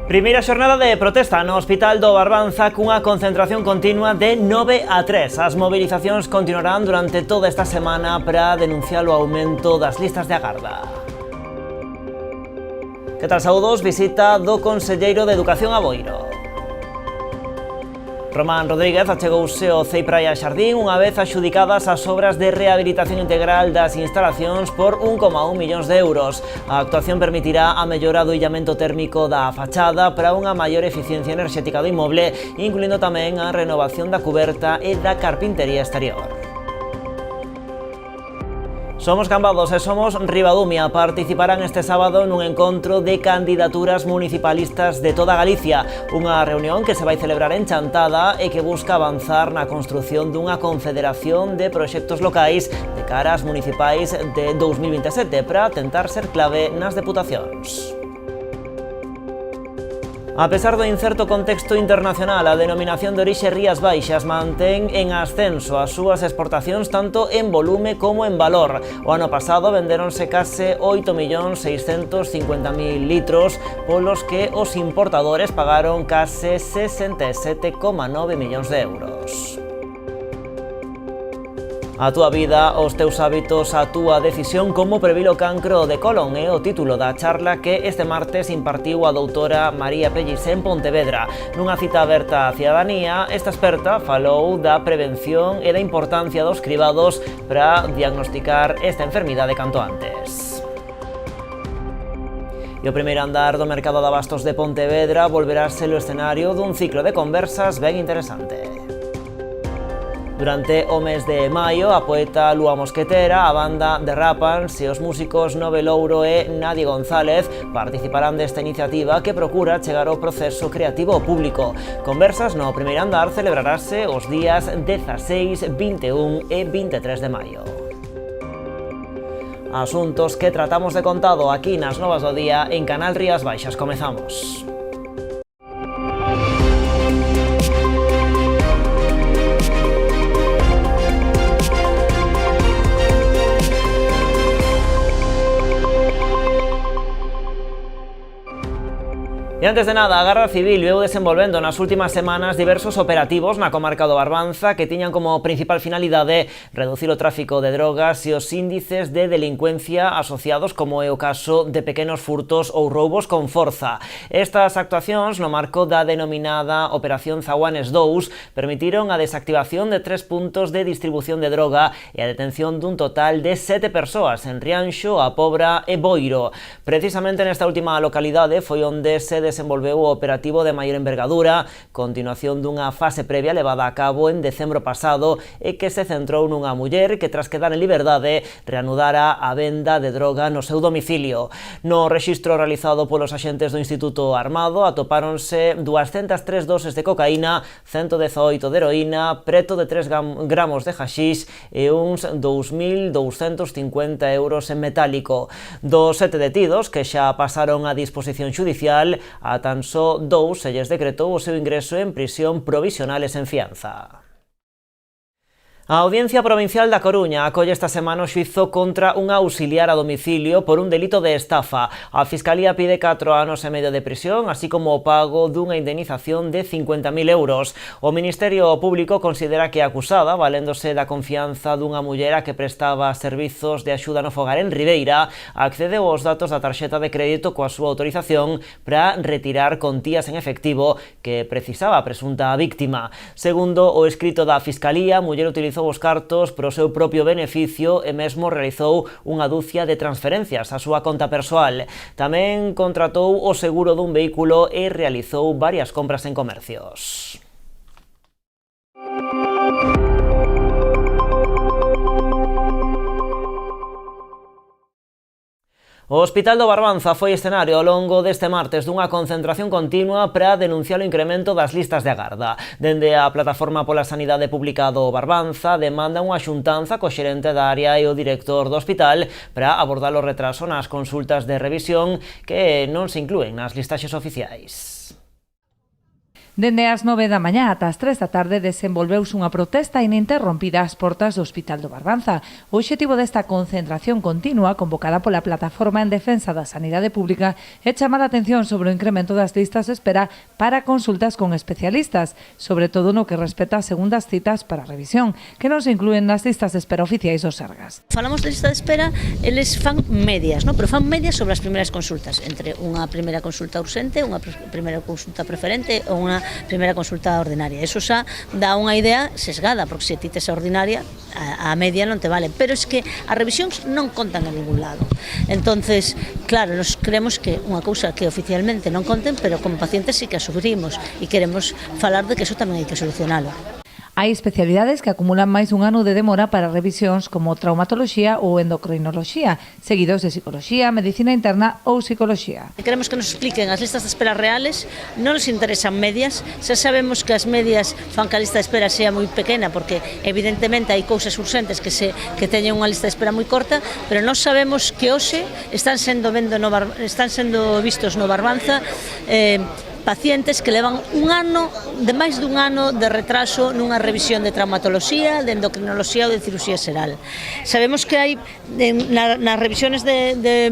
Primeira xornada de protesta no Hospital do Barbanza cunha concentración continua de 9 a 3. As mobilizacións continuarán durante toda esta semana para denunciar o aumento das listas de agarda. Que tal, saúdos? Visita do conselleiro de Educación a Boiro. Román Rodríguez achegouse ao CEI Praia Xardín unha vez adxudicadas as obras de rehabilitación integral das instalacións por 1,1 millóns de euros. A actuación permitirá a mellora do illamento térmico da fachada para unha maior eficiencia enerxética do inmoble, incluindo tamén a renovación da cuberta e da carpintería exterior. Somos Cambados e Somos Ribadumia participarán este sábado nun encontro de candidaturas municipalistas de toda Galicia, unha reunión que se vai celebrar en Chantada e que busca avanzar na construción dunha confederación de proxectos locais de cara ás municipais de 2027 para tentar ser clave nas deputacións. A pesar do incerto contexto internacional, a denominación de orixe Rías Baixas mantén en ascenso as súas exportacións tanto en volume como en valor. O ano pasado vendéronse case 8.650.000 litros, polos que os importadores pagaron case 67,9 millóns de euros. A túa vida, os teus hábitos, a túa decisión, como previr o cancro de colon é o título da charla que este martes impartiu a doutora María Pellice en Pontevedra. Nunha cita aberta á cidadanía, esta experta falou da prevención e da importancia dos cribados para diagnosticar esta enfermidade canto antes. E o primeiro andar do mercado de abastos de Pontevedra volverá a ser o escenario dun ciclo de conversas ben interesante. Durante o mes de maio, a poeta Lúa Mosquetera, a banda de Rapans e os músicos Novelouro e Nadie González participarán desta iniciativa que procura chegar ao proceso creativo ao público. Conversas no primeiro andar celebrarase os días 16, 21 e 23 de maio. Asuntos que tratamos de contado aquí nas Novas do Día en Canal Rías Baixas. Comezamos. E antes de nada, a Garda Civil veu desenvolvendo nas últimas semanas diversos operativos na comarca do Barbanza que tiñan como principal finalidade reducir o tráfico de drogas e os índices de delincuencia asociados, como é o caso de pequenos furtos ou roubos con forza. Estas actuacións, no marco da denominada Operación Zaguanes 2, permitiron a desactivación de 3 puntos de distribución de droga e a detención dun total de 7 persoas en Rianxo, A Pobra e Boiro. Precisamente nesta última localidade foi onde se desenvolveu o operativo de maior envergadura, continuación dunha fase previa levada a cabo en decembro pasado e que se centrou nunha muller que, tras quedar en liberdade, reanudara a venda de droga no seu domicilio. No rexistro realizado polos axentes do Instituto Armado atopáronse 203 doses de cocaína, 118 de heroína, preto de 3 gramos de haxix e uns 2.250 euros en metálico. Dos 7 detidos que xa pasaron a disposición xudicial, a tan só 2 se lles decretou o seu ingreso en prisión provisional e sen fianza. A Audiencia Provincial da Coruña acolle esta semana o xuízo contra un auxiliar a domicilio por un delito de estafa. A Fiscalía pide 4 anos e medio de prisión, así como o pago dunha indemnización de 50.000 euros. O Ministerio Público considera que a acusada, valéndose da confianza dunha mullera que prestaba servizos de axuda no fogar en Ribeira, accedeu aos datos da tarxeta de crédito coa súa autorización para retirar contías en efectivo que precisaba a presunta víctima. Segundo o escrito da Fiscalía, a muller utilizou os cartos para o seu propio beneficio e mesmo realizou unha dúcia de transferencias á súa conta persoal. Tamén contratou o seguro dun vehículo e realizou varias compras en comercios. O Hospital do Barbanza foi escenario ao longo deste martes dunha concentración continua para denunciar o incremento das listas de agarda. Dende a Plataforma pola Sanidade Pública do Barbanza demanda unha xuntanza co xerente da área e o director do hospital para abordar o retraso nas consultas de revisión que non se inclúen nas listaxes oficiais. Dende as 9 da mañá ata as 3 da tarde desenvolveuse unha protesta ininterrompida ás portas do Hospital do Barbanza. O obxectivo desta concentración continua, convocada pola Plataforma en Defensa da Sanidade Pública, é chamar a atención sobre o incremento das listas de espera para consultas con especialistas, sobre todo no que respecta a segundas citas para revisión, que non se inclúen nas listas de espera oficiais do Sergas. Falamos de lista de espera, eles fan medias, ¿no? Pero fan medias sobre as primeiras consultas, entre unha primeira consulta urxente, unha primeira consulta preferente ou unha primeira consulta ordinaria. Eso xa dá unha idea sesgada, porque se ti tes a ordinaria, a media non te vale. Pero es que as revisións non contan a ningún lado. Entonces, claro, nos creemos que unha cousa que oficialmente non conten, pero como pacientes sí que a sufrimos e queremos falar de que eso tamén hai que solucionalo. Hai especialidades que acumulan máis dun ano de demora para revisións como traumatoloxía ou endocrinoloxía, seguidos de psicoloxía, medicina interna ou psicoloxía. Queremos que nos expliquen as listas de espera reales, non nos interesan medias, xa sabemos que as medias fan que a lista de espera sea moi pequena, porque evidentemente hai cousas urxentes que teñen unha lista de espera moi corta, pero nós sabemos que hoxe están sendo vistos no Barbanza pacientes que levan máis dun ano de retraso nunha revisión de traumatoloxía, de endocrinoloxía ou de cirurxía xeral. Sabemos que hai nas revisiones de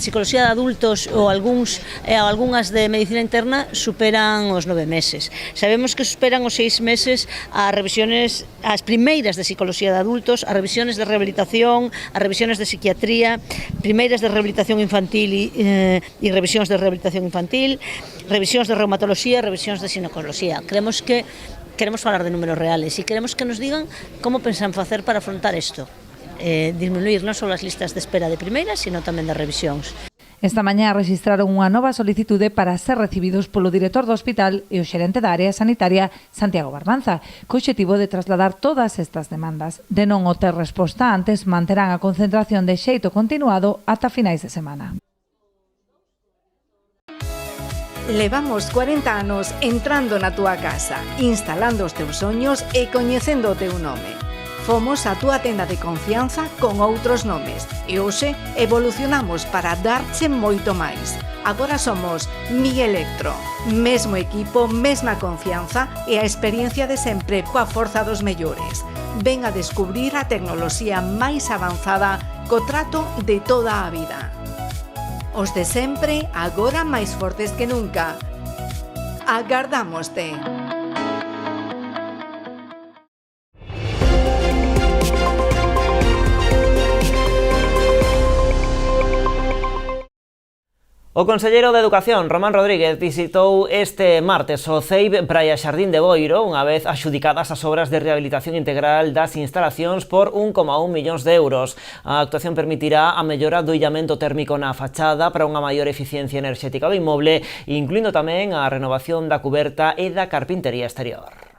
psicoloxía de adultos ou algunhas de medicina interna superan os 9 meses. Sabemos que superan os 6 meses as primeiras de psicoloxía de adultos, as revisiones de rehabilitación, as revisiones de psiquiatría, primeiras de rehabilitación infantil e revisións de rehabilitación infantil, revisións de reumatoloxía, revisións de xinecoloxía. Queremos falar de números reales e queremos que nos digan como pensan facer para afrontar isto. Disminuir non só as listas de espera de primeiras, sino tamén de revisións. Esta mañá rexistraron unha nova solicitude para ser recibidos polo director do hospital e o xerente da área sanitaria, Santiago Barbanza, co obxectivo de trasladar todas estas demandas. De non o ter resposta antes, manterán a concentración de xeito continuado ata finais de semana. Levamos 40 anos entrando na túa casa, instalando os teus soños e coñecendo o teu nome. Fomos a túa tenda de confianza con outros nomes e hoxe evolucionamos para darche moito máis. Agora somos Mi Electro, mesmo equipo, mesma confianza e a experiencia de sempre coa forza dos mellores. Ven a descubrir a tecnoloxía máis avanzada co trato de toda a vida. Os de sempre, agora máis fortes que nunca. Agardámoste. O conselleiro de Educación, Román Rodríguez, visitou este martes o CEIB Praia Xardín de Boiro, unha vez axudicadas as obras de rehabilitación integral das instalacións por 1,1 millóns de euros. A actuación permitirá a mellora do illamento térmico na fachada para unha maior eficiencia enerxética do inmoble, incluindo tamén a renovación da cuberta e da carpintería exterior.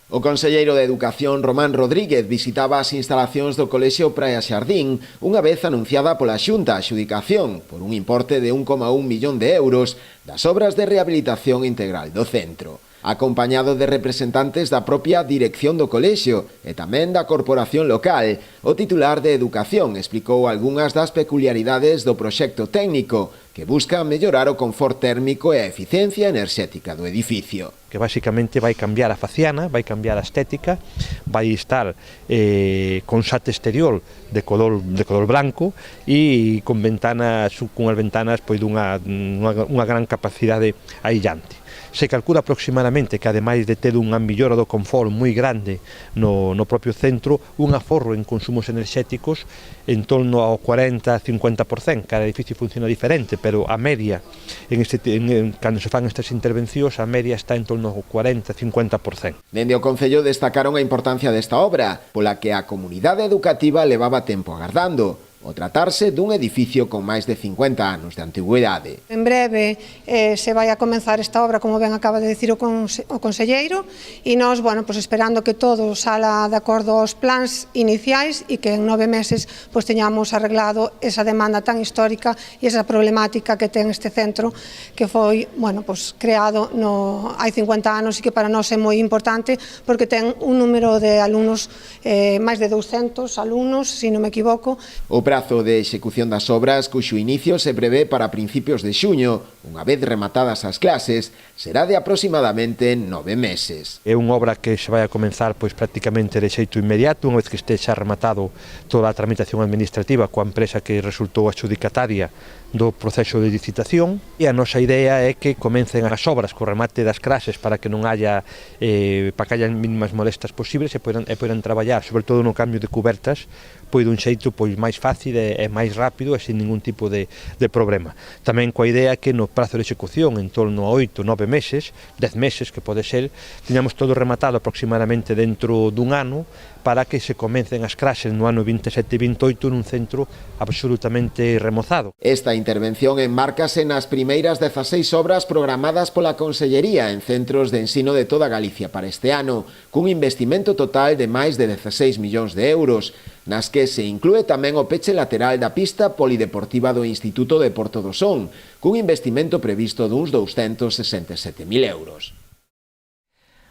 O conselleiro de Educación, Román Rodríguez, visitaba as instalacións do Colexio Praia Xardín unha vez anunciada pola Xunta a adxudicación por un importe de 1,1 millón de euros das obras de rehabilitación integral do centro, acompañado de representantes da propia dirección do colexio e tamén da corporación local. O titular de Educación explicou algunhas das peculiaridades do proxecto técnico que busca mellorar o confort térmico e a eficiencia enerxética do edificio. Que basicamente vai cambiar a faciana, vai cambiar a estética, vai estar con xate exterior de color branco e con unhas ventanas pois dunha gran capacidade aillante. Se calcula aproximadamente que, ademais de ter unha millora do confort moi grande no propio centro, un aforro en consumos enerxéticos en torno ao 40-50%. Cada edificio funciona diferente, pero a media, cando se fan estas intervencións, a media está en torno ao 40-50%. Dende o Concello destacaron a importancia desta obra, pola que a comunidade educativa levaba tempo agardando, o tratarse dun edificio con máis de 50 anos de antigüidade. En breve se vai a comenzar esta obra, como ben acaba de decir o conselleiro, e nós, esperando que todo sala de acordo aos plans iniciais e que en 9 meses teñamos arreglado esa demanda tan histórica e esa problemática que ten este centro, que foi creado hai 50 anos e que para nós é moi importante porque ten un número de alumnos, máis de 200 alumnos, se non me equivoco. O prazo de execución das obras, cuxo inicio se prevé para principios de xuño, unha vez rematadas as clases, será de aproximadamente 9 meses. É unha obra que se vai a comenzar pois prácticamente de xeito inmediato, unha vez que este xa rematado toda a tramitación administrativa coa empresa que resultou adxudicataria do proceso de licitación, e a nosa idea é que comecen as obras co remate das clases para que non haya para que haya mínimas molestas posibles e poidan traballar, sobre todo no cambio de cubertas, pois dun xeito pois máis fácil e máis rápido e sin ningún tipo de problema. Tamén coa idea que no prazo de execución, en torno a 8, 9 meses, 10 meses que pode ser, teñamos todo rematado aproximadamente dentro dun ano, para que se comecen as clases no ano 27 e 28 nun centro absolutamente remozado. Esta intervención enmárcase nas primeiras 16 obras programadas pola Consellería en centros de ensino de toda Galicia para este ano, cun investimento total de máis de 16 millóns de euros, nas que se inclúe tamén o peche lateral da pista polideportiva do Instituto de Porto do Son, cun investimento previsto duns 267.000 euros.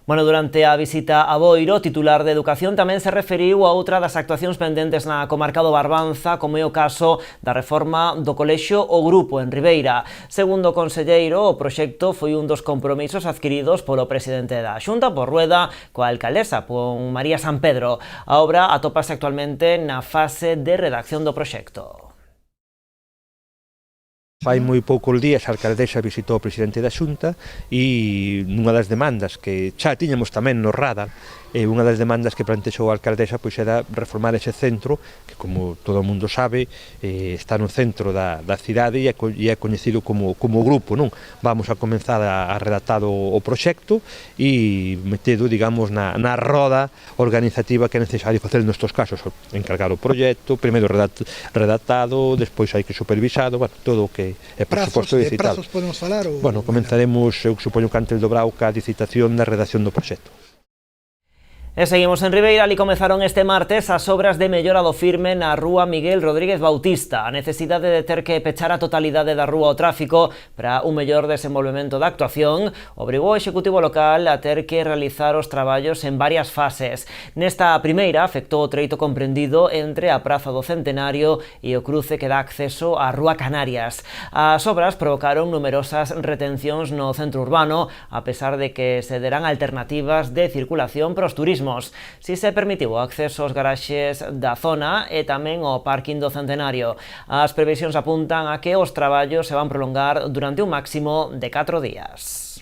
Bueno, durante a visita a Boiro, o titular de Educación tamén se referiu a outra das actuacións pendentes na comarca do Barbanza, como é o caso da reforma do colexio O Grupo en Ribeira. Segundo o conselleiro, o proxecto foi un dos compromisos adquiridos polo presidente da Xunta, por Rueda, coa alcaldesa, por María San Pedro. A obra atópase actualmente na fase de redacción do proxecto. Fai moi poucos días a alcaldesa visitou o presidente da Xunta e nunha das demandas que xa tiñamos tamén no radar, unha das demandas que plantexou a alcaldesa pois era reformar ese centro que, como todo o mundo sabe, está no centro da cidade e é coñecido como grupo, non? Vamos a comenzar a redactar o proxecto e metedo, digamos, na roda organizativa que é necesario facer nestes casos, encargar o proxecto, primeiro redactado, despois hai que supervisado, bueno, todo o que é por suposto licitado. Prazos podemos falar? Bueno, comenzaremos, eu supoño que antes do brau, ca licitación da redacción do proxecto. E seguimos en Ribeira, ali comezaron este martes as obras de mellora do firme na rúa Miguel Rodríguez Bautista. A necesidade de ter que pechar a totalidade da rúa ao tráfico para un mellor desenvolvemento da actuación obrigou o Executivo local a ter que realizar os traballos en varias fases. Nesta primeira afectou o treito comprendido entre a Praza do Centenario e o cruce que dá acceso á Rúa Canarias. As obras provocaron numerosas retencións no centro urbano, a pesar de que se deran alternativas de circulación para os turismos. Si se permitiu o acceso aos garaxes da zona e tamén ao parking do Centenario. As previsións apuntan a que os traballos se van prolongar durante un máximo de 4 días.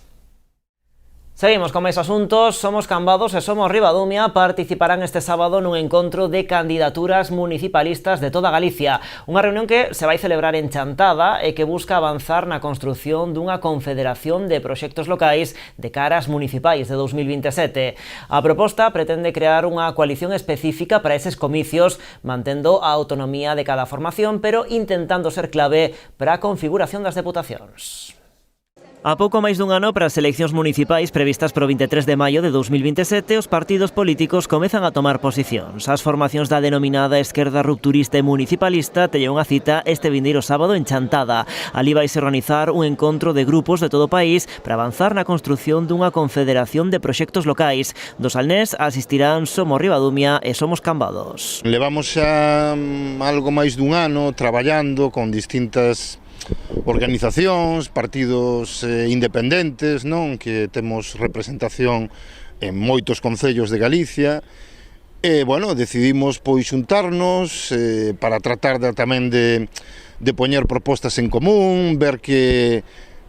Seguimos con máis asuntos. Somos Cambados e Somos Ribadumia participarán este sábado nun encontro de candidaturas municipalistas de toda Galicia. Unha reunión que se vai celebrar en Chantada e que busca avanzar na construción dunha confederación de proxectos locais de cara ás municipais de 2027. A proposta pretende crear unha coalición específica para eses comicios, mantendo a autonomía de cada formación, pero intentando ser clave para a configuración das deputacións. A pouco máis dun ano para as eleccións municipais previstas para o 23 de maio de 2027, os partidos políticos comezan a tomar posicións. As formacións da denominada esquerda rupturista e municipalista teñen unha cita este vindeiro sábado en Chantada. Ali vaise organizar un encontro de grupos de todo o país para avanzar na construción dunha confederación de proxectos locais. Do Salnés asistirán Somos Ribadumia e Somos Cambados. Levamos xa algo máis dun ano traballando con distintas organizacións, partidos independentes, non, que temos representación en moitos concellos de Galicia e, bueno, decidimos pois xuntarnos para tratar tamén de poñer propostas en común, ver que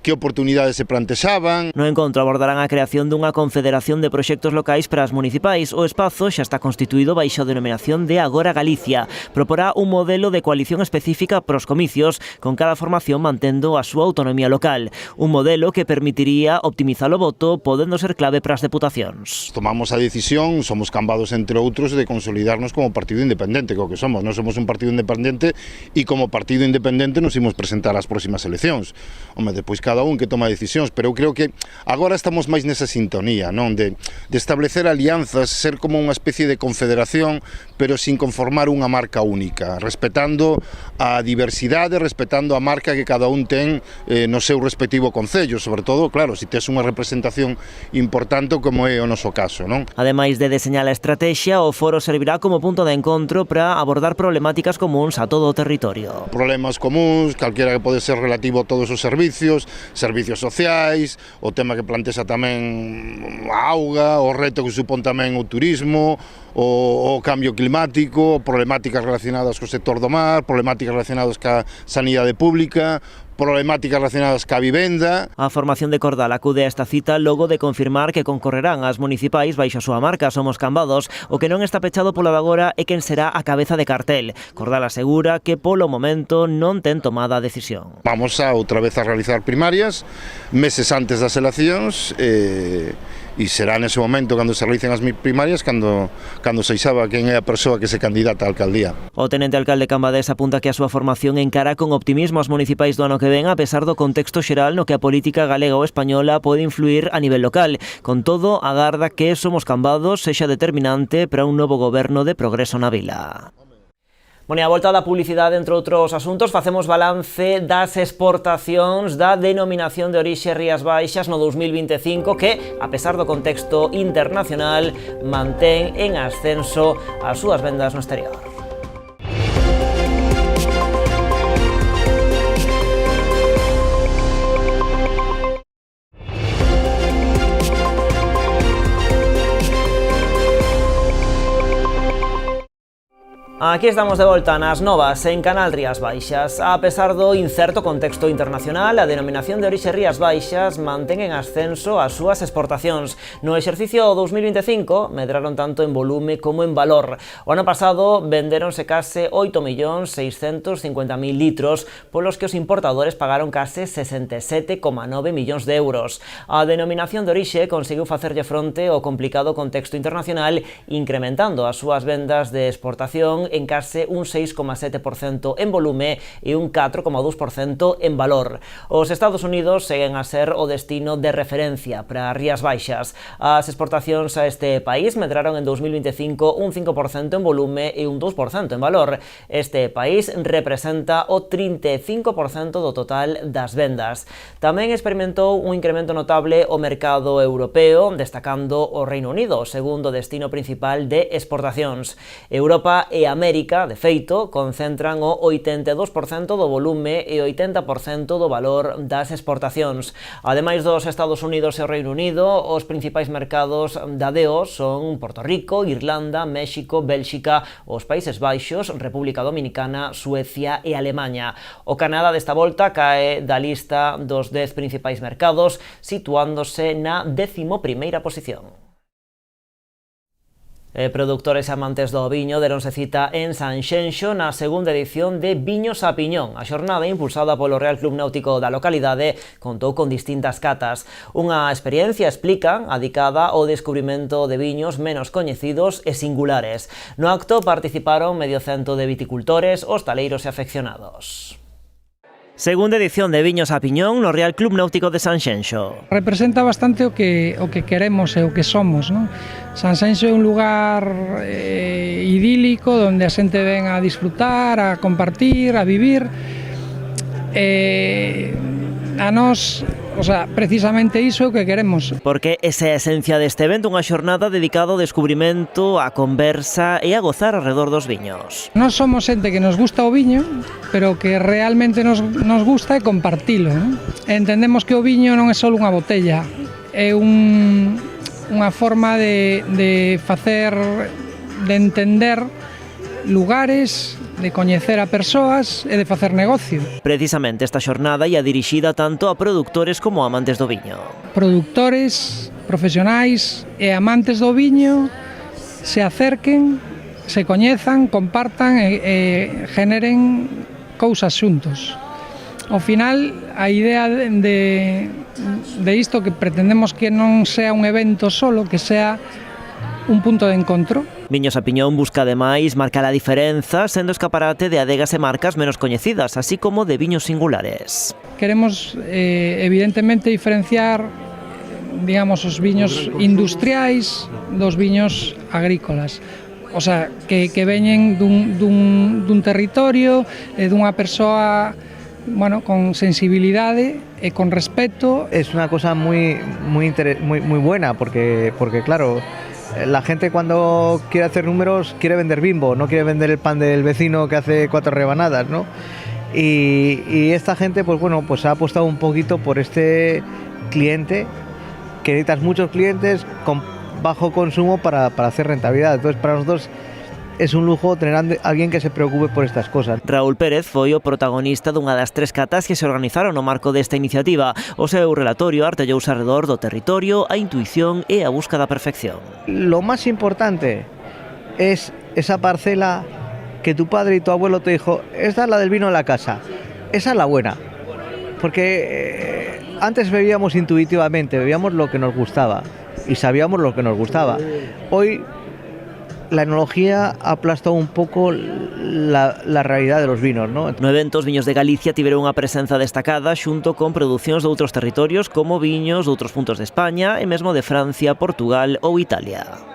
oportunidades se plantexaban. No encontro abordarán a creación dunha confederación de proxectos locais para as municipais. O espazo xa está constituído baixo a denominación de Agora Galicia. Proporá un modelo de coalición específica para os comicios, con cada formación mantendo a súa autonomía local. Un modelo que permitiría optimizar o voto, podendo ser clave para as deputacións. Tomamos a decisión, Somos Cambados entre outros, de consolidarnos como partido independente, que o que somos. Non somos un partido independente e como partido independente nos imos presentar ás próximas eleccións. Home, depois cada cada un que toma decisións, pero eu creo que agora estamos máis nesa sintonía, non? De establecer alianzas, ser como unha especie de confederación, pero sin conformar unha marca única, respetando a diversidade, respetando a marca que cada un ten no seu respectivo concello, sobre todo, claro, se tes unha representación importante como é o noso caso, non? Ademais de deseñar a estrategia, o foro servirá como punto de encontro para abordar problemáticas comuns a todo o territorio. Problemas comuns, calquera que pode ser relativo a todos os servicios sociais, o tema que plantexa tamén a auga, o reto que supón tamén o turismo, o cambio climático, problemáticas relacionadas co sector do mar, problemáticas relacionadas ca sanidade pública, problemáticas relacionadas ca vivenda. A formación de Cordal acude a esta cita logo de confirmar que concorrerán as municipais baixo a súa marca Somos Cambados. O que non está pechado polo de agora é quen será a cabeza de cartel. Cordal asegura que polo momento non ten tomada a decisión. Vamos a outra vez a realizar primarias meses antes das eleccións e será nese momento cando se realicen as primarias cando se saiba quen é a persoa que se candidata á alcaldía. O tenente alcalde Cambadés apunta que a súa formación encara con optimismo as municipais do ano que ven, a pesar do contexto xeral no que a política galega ou española pode influir a nivel local. Con todo, agarda que Somos Cambados sexa determinante para un novo goberno de progreso na vila. Bueno, e a volta da publicidade, entre outros asuntos, facemos balance das exportacións da denominación de orixe Rías Baixas no 2025 que, a pesar do contexto internacional, mantén en ascenso as súas vendas no exterior. Aquí estamos de volta nas novas en Canal Rías Baixas. A pesar do incerto contexto internacional, a denominación de orixe Rías Baixas mantén en ascenso as súas exportacións. No exercicio 2025 medraron tanto en volume como en valor. O ano pasado vendéronse case 8.650.000 litros, polos que os importadores pagaron case 67,9 millóns de euros. A denominación de orixe conseguiu facerlle fronte ao complicado contexto internacional, incrementando as súas vendas de exportación en case un 6,7% en volume e un 4,2% en valor. Os Estados Unidos seguen a ser o destino de referencia para Rías Baixas. As exportacións a este país medraron en 2025 un 5% en volume e un 2% en valor. Este país representa o 35% do total das vendas. Tamén experimentou un incremento notable o mercado europeo, destacando o Reino Unido, o segundo destino principal de exportacións. Europa e América, de feito, concentran o 82% do volume e o 80% do valor das exportacións. Ademais dos Estados Unidos e o Reino Unido, os principais mercados da DEO son Porto Rico, Irlanda, México, Bélxica, os Países Baixos, República Dominicana, Suecia e Alemanha. O Canadá desta volta cae da lista dos 10 principais mercados, situándose na 11ª posición. Produtores e amantes do viño deronse cita en Sanxenxo na segunda edición de Viños a Piñón. A xornada impulsada polo Real Club Náutico da localidade contou con distintas catas. Unha experiencia, explican, adicada ao descubrimento de viños menos coñecidos e singulares. No acto participaron medio cento de viticultores, hostaleiros e afeccionados. Segunda edición de Viños a Piñón no Real Club Náutico de Sanxenxo. Representa bastante o que queremos e o que somos, non? Sanxenxo é un lugar idílico onde a xente ven a disfrutar, a compartir, a vivir. A nós, precisamente iso é o que queremos. Porque esa é a esencia deste evento, unha xornada dedicada ao descubrimento, á conversa e a gozar alrededor dos viños. Nós somos xente que nos gusta o viño, pero que realmente nos gusta é compartilo, non? Entendemos que o viño non é só unha botella, é unha forma de facer, de entender lugares, de coñecer a persoas e de facer negocio. Precisamente esta xornada ia dirixida tanto a produtores como a amantes do viño. Produtores, profesionais e amantes do viño se acerquen, se coñezan, compartan e generen cousas xuntos. Ao final, a idea de isto que pretendemos que non sea un evento solo, que sea un punto de encontro. Viños a Piñón busca ademais marcar a diferenza sendo escaparate de adegas e marcas menos coñecidas, así como de viños singulares. queremos evidentemente diferenciar, digamos, os viños industriais dos viños agrícolas. O sea, que veñen dun territorio, dunha persoa, bueno, con sensibilidade e con respeto. Es una cosa muy buena porque claro, la gente cuando quiere hacer números quiere vender Bimbo, no quiere vender el pan del vecino que hace 4 rebanadas, ¿no? Y esta gente, pues bueno, pues ha apostado un poquito por este cliente, que necesitas muchos clientes con bajo consumo para hacer rentabilidad. Entonces, para nosotros es un lujo tener a alguien que se preocupe por estas cosas. Raúl Pérez foi o protagonista dunha das 3 catas que se organizaron no marco desta iniciativa. O seu relatorio artellouse alrededor do territorio, a intuición e a busca da perfección. Lo más importante es esa parcela que tu padre y tu abuelo te dijo, esta es la del vino de la casa, esa es la buena. Porque antes bebíamos intuitivamente, bebíamos lo que nos gustaba y sabíamos lo que nos gustaba. Hoy la enología ha aplastado un pouco la realidad de los vinos, ¿no? No evento, os viños de Galicia tiveron unha presenza destacada xunto con producións de outros territorios como viños de outros puntos de España e mesmo de Francia, Portugal ou Italia.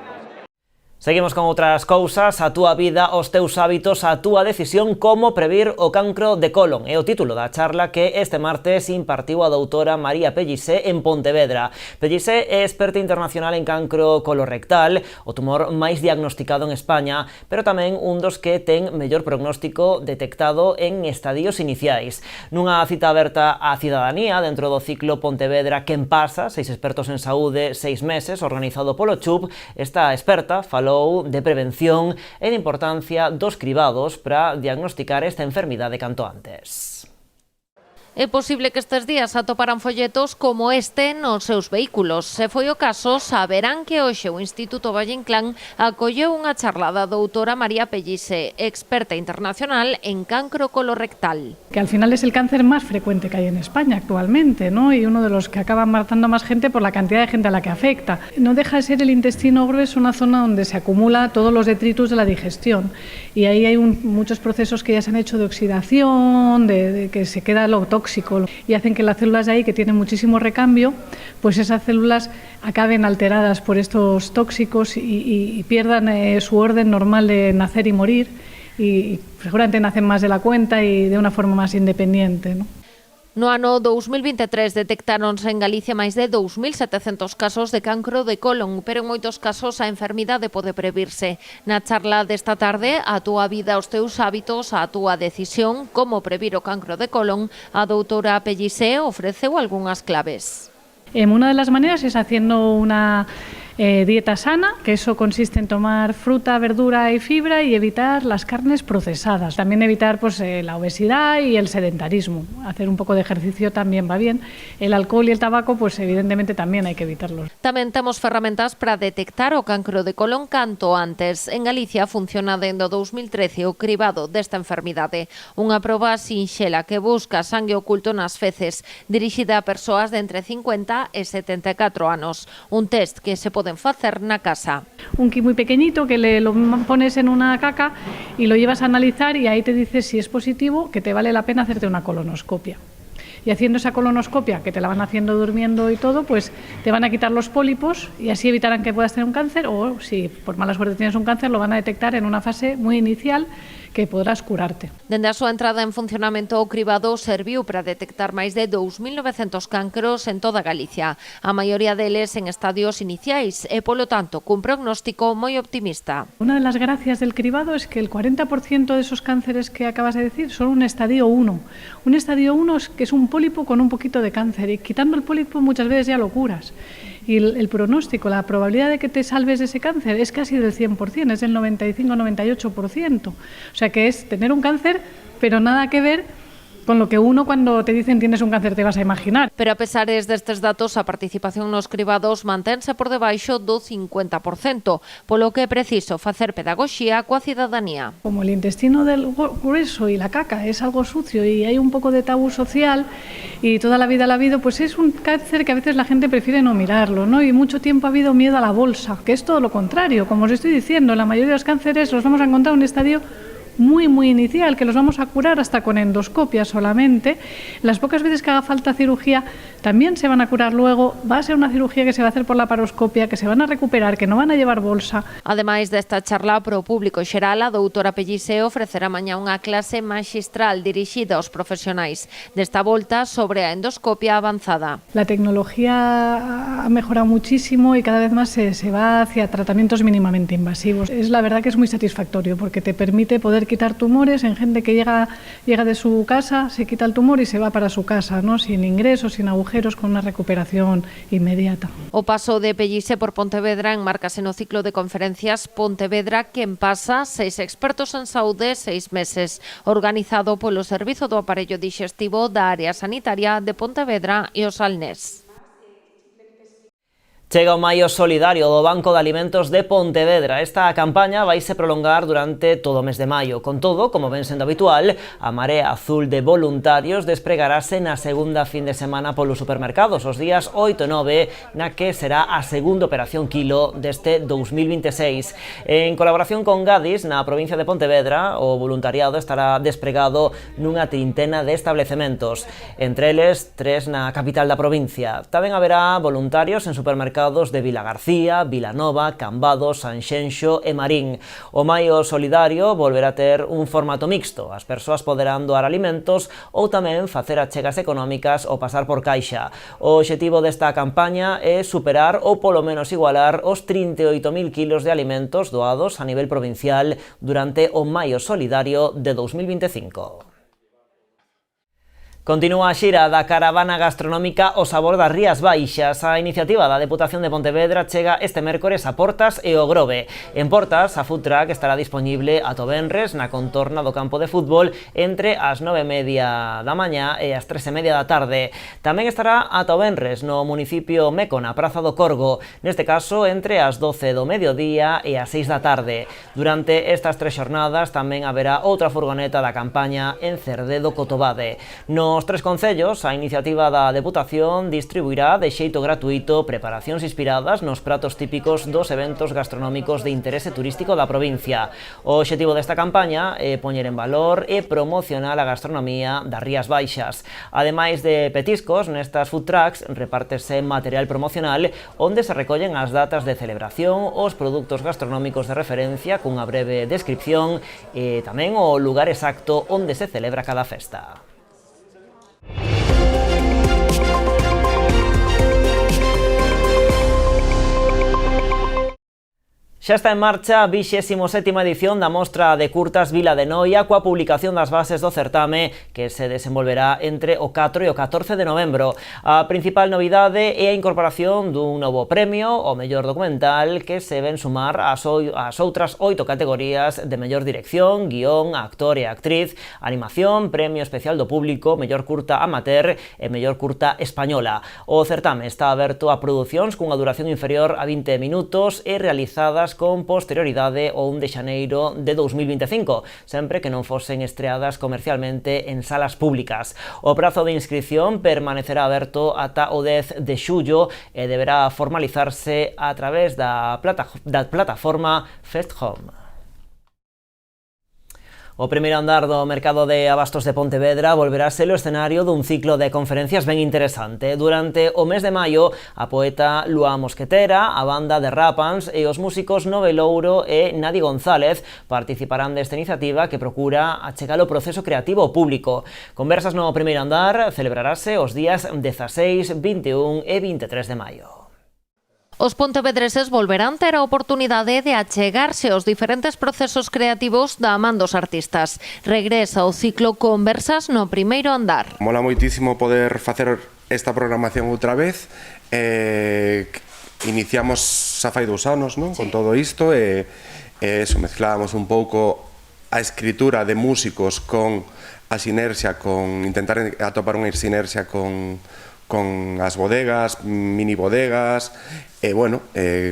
Seguimos con outras cousas, a túa vida, os teus hábitos, a túa decisión, como previr o cancro de colon. É o título da charla que este martes impartiu a doutora María Pellicé en Pontevedra. Pellicé é experta internacional en cancro colorectal, o tumor máis diagnosticado en España, pero tamén un dos que ten mellor prognóstico detectado en estadios iniciais. Nunha cita aberta á cidadanía dentro do ciclo Pontevedra Quen pasa, 6 expertos en saúde, 6 meses, organizado polo CHUP, esta experta falou de prevención e de importancia dos cribados para diagnosticar esta enfermidade canto antes. É posible que estes días atoparan folletos como este nos seus vehículos. Se foi o caso, saberán que hoxe o Instituto Valle Inclán acolleu unha charla da doutora María Pellicé, experta internacional en cancro colorectal. Que al final es el cáncer más frecuente que hay en España actualmente, ¿no? Y uno de los que acaban matando más gente por la cantidad de gente a la que afecta. No deja de ser el intestino grueso una zona donde se acumula todos los detritus de la digestión. Y ahí hay muchos procesos que ya se han hecho de oxidación, de que se queda lo tóxico, y hacen que las células de ahí, que tienen muchísimo recambio, pues esas células acaben alteradas por estos tóxicos y pierdan su orden normal de nacer y morir, y seguramente nacen más de la cuenta y de una forma más independiente, ¿no? No ano 2023 detectáronse en Galicia máis de 2.700 casos de cancro de colon, pero en moitos casos a enfermidade pode previrse. Na charla desta tarde, a túa vida, os teus hábitos, a túa decisión, como previr o cancro de colon, a doutora Pellicé ofreceu algunhas claves. Una de las maneras es haciendo una dieta sana, que eso consiste en tomar fruta, verdura y fibra y evitar las carnes procesadas. También evitar pues, la obesidad y el sedentarismo. Hacer un poco de ejercicio también va bien. El alcohol y el tabaco, pues evidentemente también hay que evitarlos. Tamén temos ferramentas para detectar o cancro de colon canto antes. En Galicia funciona dende o 2013 o cribado desta enfermidade. Unha proba sinxela que busca sangue oculto nas feces, dirixida a persoas de entre 50 e 74 anos. Un test que se pode hacer na casa. Un kit muy pequeñito que lo pones en una caca y lo llevas a analizar y ahí te dice si es positivo, que te vale la pena hacerte una colonoscopia. Y haciendo esa colonoscopia, que te la van haciendo durmiendo y todo, pues te van a quitar los pólipos y así evitarán que puedas tener un cáncer, o si por mala suerte tienes un cáncer, lo van a detectar en una fase muy inicial que podrás curarte. Dende a súa entrada en funcionamento, o cribado serviu para detectar máis de 2.900 cancros en toda Galicia, a maioría deles en estadios iniciais e, polo tanto, cun prognóstico moi optimista. Una de las gracias del cribado es que el 40% de esos cánceres que acabas de decir son un estadio 1. Un estadio 1 es que es un pólipo con un poquito de cáncer, y quitando el pólipo muchas veces ya lo curas. Y el pronóstico, la probabilidad de que te salves de ese cáncer es casi del 100%, es del 95-98%. O sea que es tener un cáncer, pero nada que ver con lo que uno cuando te dicen tienes un cáncer te vas a imaginar. Pero a pesar destes datos, a participación nos cribados mantense por debaixo do 50%, polo que é preciso facer pedagogía coa cidadanía. Como el intestino del grueso y la caca es algo sucio y hay un poco de tabú social y toda la vida lo ha habido, pues es un cáncer que a veces la gente prefiere no mirarlo, ¿no? Y mucho tiempo ha habido miedo a la bolsa, que es todo lo contrario. Como os estoy diciendo, la mayoría de los cánceres los vamos a encontrar en un estadio muy inicial, que los vamos a curar hasta con endoscopia solamente. Las pocas veces que haga falta cirugía también se van a curar luego. Va a ser una cirugía que se va a hacer por laparoscopia, que se van a recuperar, que no van a llevar bolsa. Ademais desta charla pro público xeral, a doutora Pellice ofrecerá mañá unha clase maxistral dirixida aos profesionais desta volta sobre a endoscopia avanzada. La tecnología ha mejorado muchísimo y cada vez más se va hacia tratamientos mínimamente invasivos. Es la verdad que es muy satisfactorio porque te permite poder quitar tumores en gente que llega de su casa, se quita el tumor y se va para su casa, ¿no? Sin ingresos, sin agujeros, con una recuperación inmediata. O paso de Pellice por Pontevedra enmárcase no ciclo de conferencias Pontevedra Quen Pasa, 6 expertos en saúde, 6 meses, organizado polo Servizo do Aparello Dixestivo da Área Sanitaria de Pontevedra e o Salnés. Chega o Maio Solidario do Banco de Alimentos de Pontevedra. Esta campaña vaise prolongar durante todo o mes de maio. Con todo, como ven sendo habitual, a Marea Azul de voluntarios despregarase na segunda fin de semana polos supermercados, os días 8 e 9, na que será a segunda operación Kilo deste 2026. En colaboración con Gadis, na provincia de Pontevedra, o voluntariado estará despregado nunha trintena de establecementos, entre eles 3 na capital da provincia. Tamén haberá voluntarios en supermercados de Vilagarcía, Vilanova, Cambados, Sanxenxo e Marín. O Maio Solidario volverá a ter un formato mixto. As persoas poderán doar alimentos ou tamén facer achegas económicas ou pasar por caixa. O obxectivo desta campaña é superar ou polo menos igualar os 38.000 kilos de alimentos doados a nivel provincial durante o Maio Solidario de 2025. Continúa a xira da caravana gastronómica O Sabor das Rías Baixas. A iniciativa da Deputación de Pontevedra chega este mércores a Portas e o Grove. En Portas, a food truck estará dispoñible ata o venres na contorna do campo de fútbol entre as 9:30 da mañá e as 3:30 da tarde. Tamén estará ata o venres no municipio Meco, na Praza do Corgo, neste caso entre as 12 do mediodía e as 6 da tarde. Durante estas 3 xornadas tamén haberá outra furgoneta da campaña en Cerdedo Cotobade. Nos 3 concellos, a iniciativa da Deputación distribuirá de xeito gratuito preparacións inspiradas nos pratos típicos dos eventos gastronómicos de interese turístico da provincia. O obxectivo desta campaña é poñer en valor e promocionar a gastronomía das Rías Baixas. Ademais de petiscos, nestas food trucks repártese material promocional onde se recollen as datas de celebración, os produtos gastronómicos de referencia cunha breve descripción e tamén o lugar exacto onde se celebra cada festa. Xa está en marcha a 27ª edición da Mostra de Curtas Vila de Noia coa publicación das bases do certame que se desenvolverá entre o 4 e o 14 de novembro. A principal novidade é a incorporación dun novo premio, o mellor documental, que se ven sumar ás outras 8 categorías de mellor dirección, guión, actor e actriz, animación, premio especial do público, mellor curta amateur e mellor curta española. O certame está aberto a producións cunha duración inferior a 20 minutos e realizadas con posterioridade ao 1 de xaneiro de 2025, sempre que non fosen estreadas comercialmente en salas públicas. O prazo de inscripción permanecerá aberto ata o 10 de xullo e deberá formalizarse a través da plataforma Fest Home. O primeiro andar do mercado de abastos de Pontevedra volverá a ser o escenario dun ciclo de conferencias ben interesante. Durante o mes de maio, a poeta Lua Mosquetera, a banda de Rapans e os músicos Novelouro e Nadi González participarán desta iniciativa que procura achegar o proceso creativo ao público. Conversas no primeiro andar celebrarase os días 16, 21 e 23 de maio. Os pontevedreses volverán ter a oportunidade de achegarse aos diferentes procesos creativos da man dos artistas. Regresa o ciclo Conversas no primeiro andar. Mola moitísimo poder facer esta programación outra vez. Iniciamos xa fai 2 anos, non? Con todo isto e eso, mezclábamos un pouco a escritura de músicos con a sinerxia, con intentar atopar unha sinerxia con as bodegas, mini bodegas E, bueno,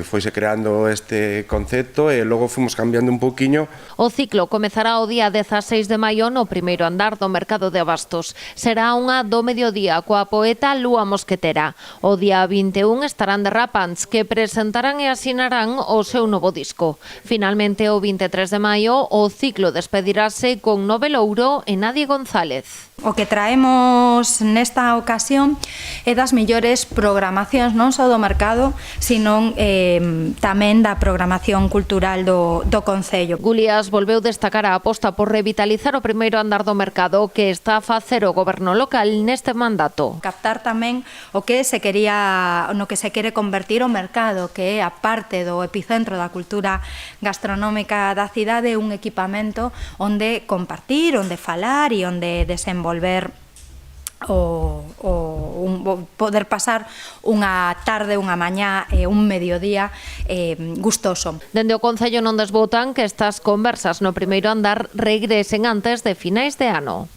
foise creando este concepto e logo fomos cambiando un pouquiño. O ciclo comezará o día 16 de maio no primeiro andar do Mercado de Abastos. Será unha do mediodía coa poeta Lúa Mosquetera. O día 21 estarán de Rapants, que presentarán e asinarán o seu novo disco. Finalmente, o 23 de maio, o ciclo despedirase con Nove Louro e Nadie González. O que traemos nesta ocasión é das mellores programacións non só do mercado, sino tamén da programación cultural do Concello. Gulías volveu destacar a aposta por revitalizar o primeiro andar do mercado que está a facer o goberno local neste mandato. Captar tamén o que se quería, no que se quere convertir o mercado, que é a parte do epicentro da cultura gastronómica da cidade, un equipamento onde compartir, onde falar e onde desenvolver poder pasar unha tarde, unha mañá e un mediodía gustoso. Dende o Concello non desbotan que estas conversas no primeiro andar regresen antes de finais de ano.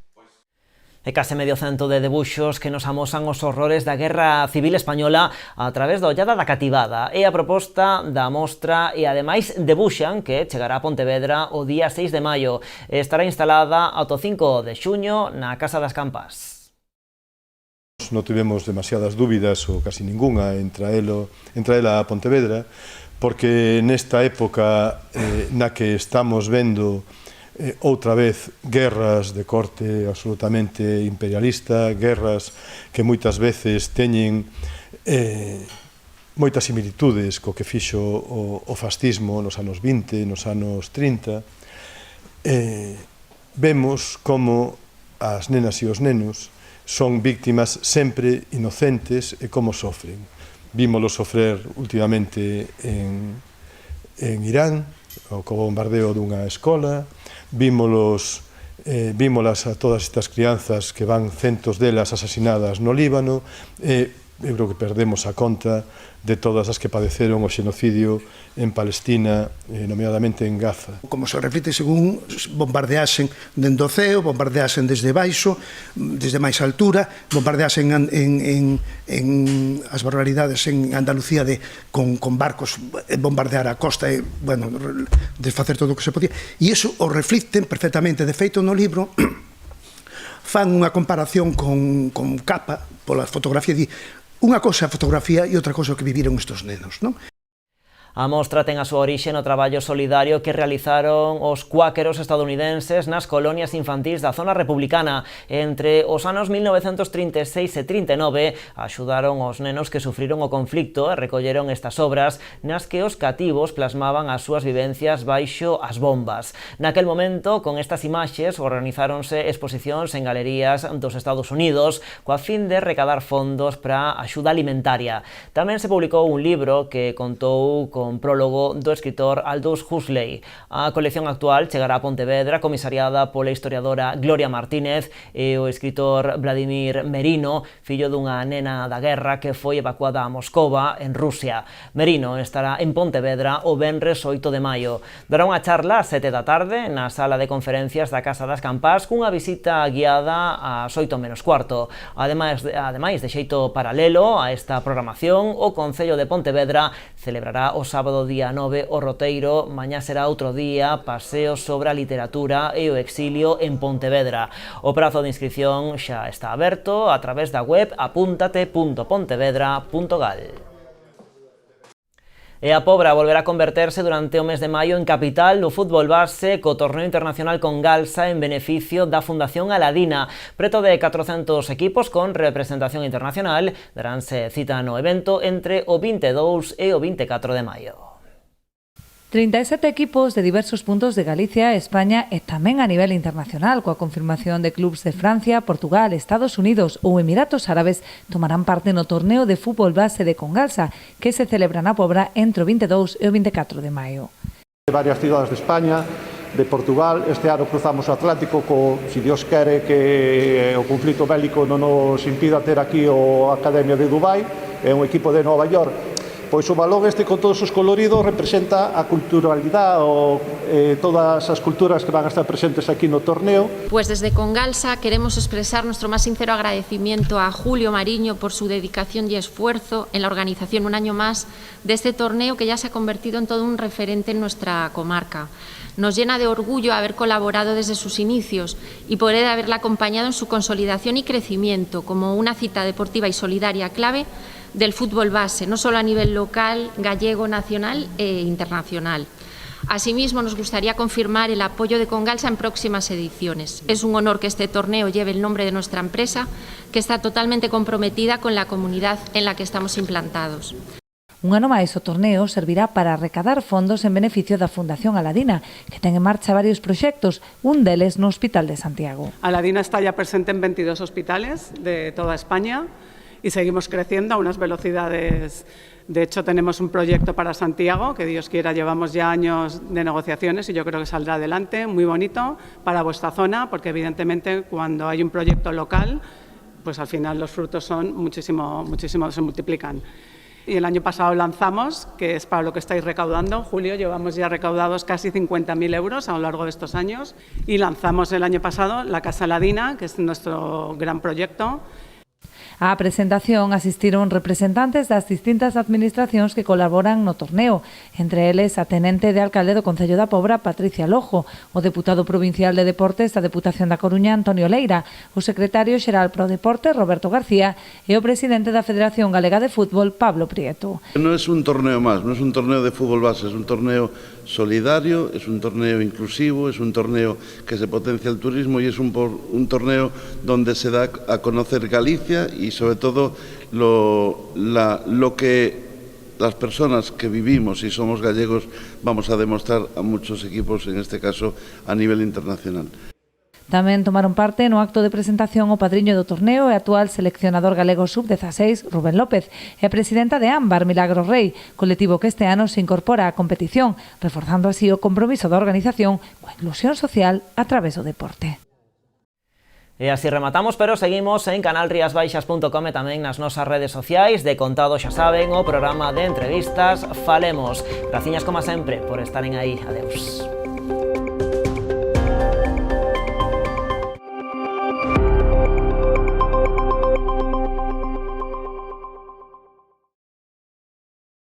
E case medio cento de debuxos que nos amosan os horrores da Guerra Civil Española a través da Ollada da Cativada. É a proposta da mostra e ademais debuxan que chegará a Pontevedra o día 6 de maio. Estará instalada ata o 5 de xuño na Casa das Campas. Non tivemos demasiadas dúbidas ou casi ningunha entre ela a Pontevedra, porque nesta época na que estamos vendo outra vez guerras de corte absolutamente imperialista, guerras que moitas veces teñen moitas similitudes co que fixo o fascismo nos anos 20, nos anos 30, vemos como as nenas e os nenos son víctimas sempre inocentes e como sofren. Vímolo sofrer últimamente en Irán, co bombardeo dunha escola, vímolas a todas estas crianzas que van centos delas asasinadas no Líbano, e eu creo que perdemos a conta de todas as que padeceron o xenocidio en Palestina, nomeadamente en Gaza. Como se repite según bombardeasen dende o ceo, bombardeasen desde baixo, desde máis altura, bombardeasen en as barbaridades en Andalucía con barcos, bombardear a costa e, bueno, desfacer todo o que se podía. E iso o reflicten perfectamente. De feito, no libro fan unha comparación con Capa pola fotografía, di unha cosa a fotografía e outra cosa o que viviron estes nenos, non? A mostra ten a súa orixe no traballo solidario que realizaron os cuáqueros estadounidenses nas colonias infantís da zona republicana. Entre os anos 1936 e 39 axudaron os nenos que sufriron o conflicto e recolleron estas obras nas que os cativos plasmaban as súas vivencias baixo as bombas. Naquel momento, con estas imaxes, organizáronse exposicións en galerías dos Estados Unidos coa fin de recadar fondos para a axuda alimentaria. Tamén se publicou un libro que contou con prólogo do escritor Aldous Huxley. A colección actual chegará a Pontevedra, comisariada pola historiadora Gloria Martínez e o escritor Vladimir Merino, fillo dunha nena da guerra que foi evacuada a Moscova, en Rusia. Merino estará en Pontevedra o venres 8 de maio. Dará unha charla ás 7 da tarde na sala de conferencias da Casa das Campas cunha visita guiada ás 8 menos cuarto. Ademais de xeito paralelo a esta programación, o Concello de Pontevedra celebrará o sábado día 9 o roteiro Mañá será outro día, paseo sobre a literatura e o exilio en Pontevedra. O prazo de inscripción xa está aberto a través da web apuntate.pontevedra.gal. E a Pobra volverá a converterse durante o mes de maio en capital do fútbol base co torneo internacional con Galsa en beneficio da Fundación Aladina. Preto de 400 equipos con representación internacional daránse cita no evento entre o 22 e o 24 de maio. 37 equipos de diversos puntos de Galicia, España e tamén a nivel internacional, coa confirmación de clubs de Francia, Portugal, Estados Unidos ou Emiratos Árabes tomarán parte no torneo de fútbol base de Congalsa, que se celebra na Pobra entre o 22 e o 24 de maio. Varias cidades de España, de Portugal, este ano cruzamos o Atlántico si Dios quere que o conflito bélico non nos impida ter aquí a Academia de Dubai, é un equipo de Nova York Pois o balón este con todos os coloridos representa a culturalidade ou todas as culturas que van a estar presentes aquí no torneo. Pues desde Congalsa queremos expresar nuestro más sincero agradecimiento a Julio Mariño por su dedicación y esfuerzo en la organización un año más de este torneo que ya se ha convertido en todo un referente en nuestra comarca. Nos llena de orgullo haber colaborado desde sus inicios y poder haberla acompañado en su consolidación y crecimiento como una cita deportiva y solidaria clave del fútbol base, no solo a nivel local, gallego, nacional e internacional. Asimismo, nos gustaría confirmar el apoyo de Congalsa en próximas ediciones. Es un honor que este torneo lleve el nombre de nuestra empresa, que está totalmente comprometida con la comunidad en la que estamos implantados. Un ano máis o torneo servirá para recadar fondos en beneficio da Fundación Aladina, que ten en marcha varios proxectos, un deles no Hospital de Santiago. Aladina está ya presente en 22 hospitales de toda España y seguimos creciendo a unas velocidades. De hecho, tenemos un proyecto para Santiago, que Dios quiera, llevamos ya años de negociaciones y yo creo que saldrá adelante, muy bonito para vuestra zona, porque evidentemente cuando hay un proyecto local, pues al final los frutos son muchísimo, se multiplican. Y el año pasado lanzamos, que es para lo que estáis recaudando, Julio, llevamos ya recaudados casi 50.000 euros a lo largo de estos años, y lanzamos el año pasado la Casa Aladina, que es nuestro gran proyecto. Á presentación asistiron representantes das distintas administracións que colaboran no torneo, entre eles a tenente de alcalde do Concello da Pobra, Patricia Lojo, o deputado provincial de Deportes da Deputación da Coruña, Antonio Leira, o secretario xeral pro Deporte, Roberto García, e o presidente da Federación Galega de Fútbol, Pablo Prieto. No es un torneo más, no es un torneo de fútbol base, es un torneo solidario, es un torneo inclusivo, es un torneo que se potencia el turismo y es un torneo donde se da a conocer Galicia y sobre todo lo que las personas que vivimos y somos gallegos vamos a demostrar a muchos equipos, en este caso a nivel internacional. Tamén tomaron parte no acto de presentación o padriño do torneo e actual seleccionador galego sub-16, Rubén López, e a presidenta de Ámbar, Milagros Rey, colectivo que este ano se incorpora á competición, reforzando así o compromiso da organización coa inclusión social a través do deporte. E así rematamos, pero seguimos en canalriasbaixas.com e tamén nas nosas redes sociais. De contado xa saben, o programa de entrevistas Falemos. Graciñas como sempre por estaren aí. Adeus.